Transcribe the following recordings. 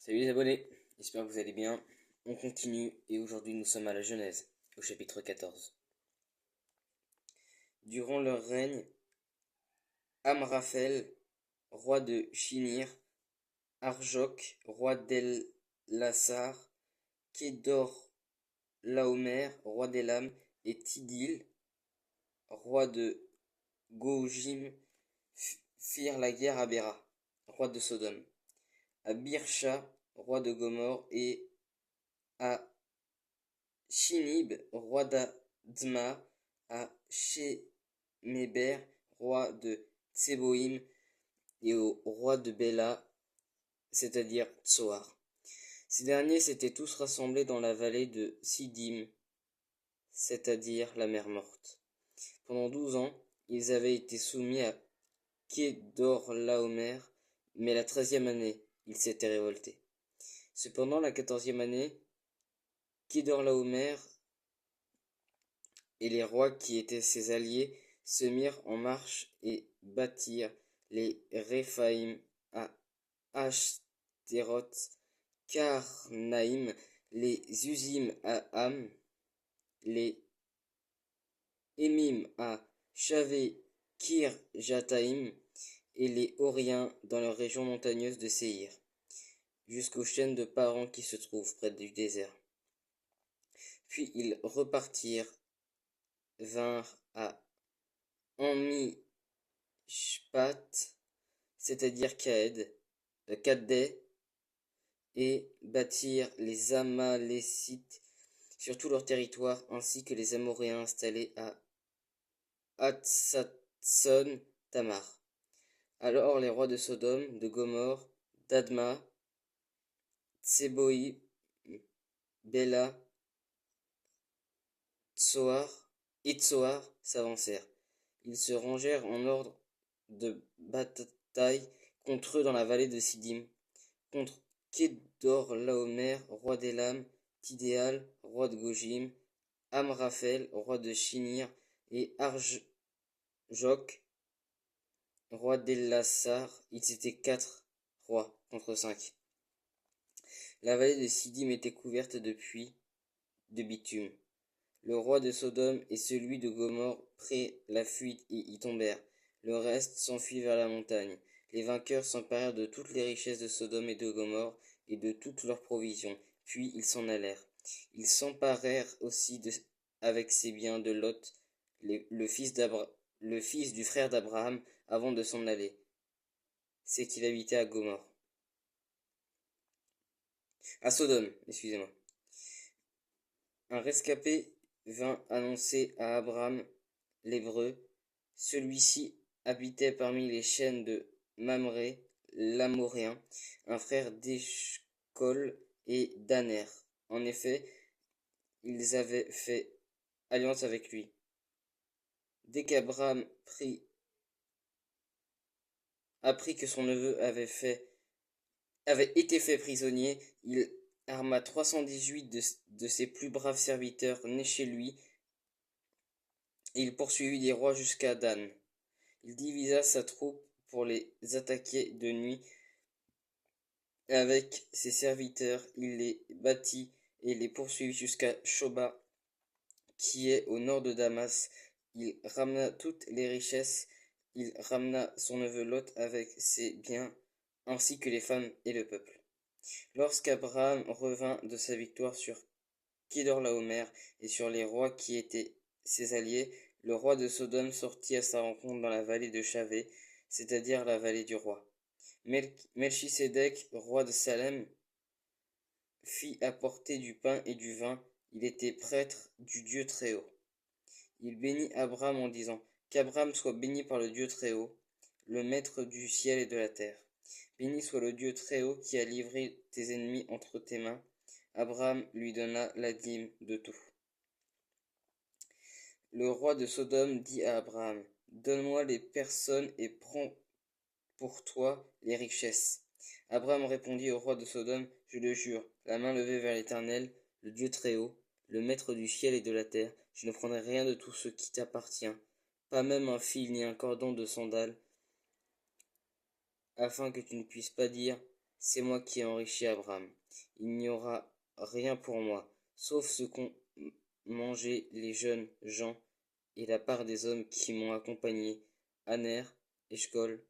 Salut les abonnés, j'espère que vous allez bien. On continue et aujourd'hui nous sommes à la Genèse, au chapitre 14. Durant leur règne, Amraphel, roi de Shinir, Arjok, roi d'El-Lassar, Kedor-Laomer, roi d'Elam, et Tidil, roi de Gojim, firent la guerre à Béra, roi de Sodome, à Birsha, roi de Gomorre, et à Shinib, roi d'Adma, à Shemeber, roi de Tseboïm, et au roi de Béla, c'est-à-dire Tsoar. Ces derniers s'étaient tous rassemblés dans la vallée de Siddim, c'est-à-dire la mer morte. Pendant 12 ans, ils avaient été soumis à Kedorlaomer, mais la 13e année, ils s'étaient révoltés. Cependant, la 14e année, Kedorlaomer et les rois qui étaient ses alliés se mirent en marche et battirent les Réphaïm à Ashtéroth, Karnaïm, les Uzim à Ham, les Émim à Shavé Kirjataïm et les Horiens dans la région montagneuse de Séhir, jusqu'aux chaînes de Paran qui se trouvent près du désert. Puis ils repartirent, vinrent à Ammi Shpat, c'est-à-dire Kadé, et bâtirent les Amalécites sur tout leur territoire, ainsi que les Amoréens installés à Hatsatson Tamar. Alors les rois de Sodome, de Gomorre, d'Adma, Tseboï, Béla, Tsoar s'avancèrent. Ils se rangèrent en ordre de bataille contre eux dans la vallée de Siddim, contre Kedorlaomer, roi d'Elam, Tidéal, roi de Gojim, Amraphel, roi de Shinir, et Arjok, roi d'El-Lassar. Ils étaient 4 rois contre 5. La vallée de Siddim était couverte de puits de bitume. Le roi de Sodome et celui de Gomorre prirent la fuite et y tombèrent. Le reste s'enfuit vers la montagne. Les vainqueurs s'emparèrent de toutes les richesses de Sodome et de Gomorre et de toutes leurs provisions, puis ils s'en allèrent. Ils s'emparèrent aussi avec ses biens de Lot, le fils du frère d'Abraham, avant de s'en aller. C'est qu'il habitait à Gomorre. À Sodome, excusez-moi. Un rescapé vint annoncer à Abraham l'Hébreu. Celui-ci habitait parmi les chaînes de Mamré, l'Amoréen, un frère d'Eshcol et d'Aner. En effet, ils avaient fait alliance avec lui. Dès qu'Abraham apprit que son neveu avait été fait prisonnier, il arma 318 de ses plus braves serviteurs nés chez lui, et il poursuivit les rois jusqu'à Dan. Il divisa sa troupe pour les attaquer de nuit. Avec ses serviteurs, il les battit et les poursuivit jusqu'à Shoba, qui est au nord de Damas. Il ramena toutes les richesses. Il ramena son neveu Lot avec ses biens, ainsi que les femmes et le peuple. Lorsqu'Abraham revint de sa victoire sur Kedorlaomer et sur les rois qui étaient ses alliés, le roi de Sodome sortit à sa rencontre dans la vallée de Shavé, c'est-à-dire la vallée du roi. Melchisédek, roi de Salem, fit apporter du pain et du vin. Il était prêtre du Dieu Très-Haut. Il bénit Abraham en disant: Qu'Abraham soit béni par le Dieu Très-Haut, le maître du ciel et de la terre. Béni soit le Dieu Très-Haut qui a livré tes ennemis entre tes mains. Abraham lui donna la dîme de tout. Le roi de Sodome dit à Abraham: Donne-moi les personnes et prends pour toi les richesses. Abraham répondit au roi de Sodome: Je le jure, la main levée vers l'Éternel, le Dieu Très-Haut, le maître du ciel et de la terre, je ne prendrai rien de tout ce qui t'appartient, pas même un fil ni un cordon de sandale, afin que tu ne puisses pas dire: c'est moi qui ai enrichi Abraham. Il n'y aura rien pour moi, sauf ce qu'ont mangé les jeunes gens et la part des hommes qui m'ont accompagné, Aner, Eshcol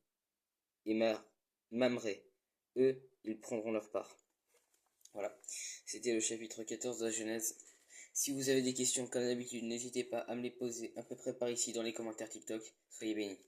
et Mamré. Eux, ils prendront leur part. Voilà, c'était le chapitre 14 de la Genèse. Si vous avez des questions, comme d'habitude, n'hésitez pas à me les poser à peu près par ici dans les commentaires TikTok. Soyez bénis.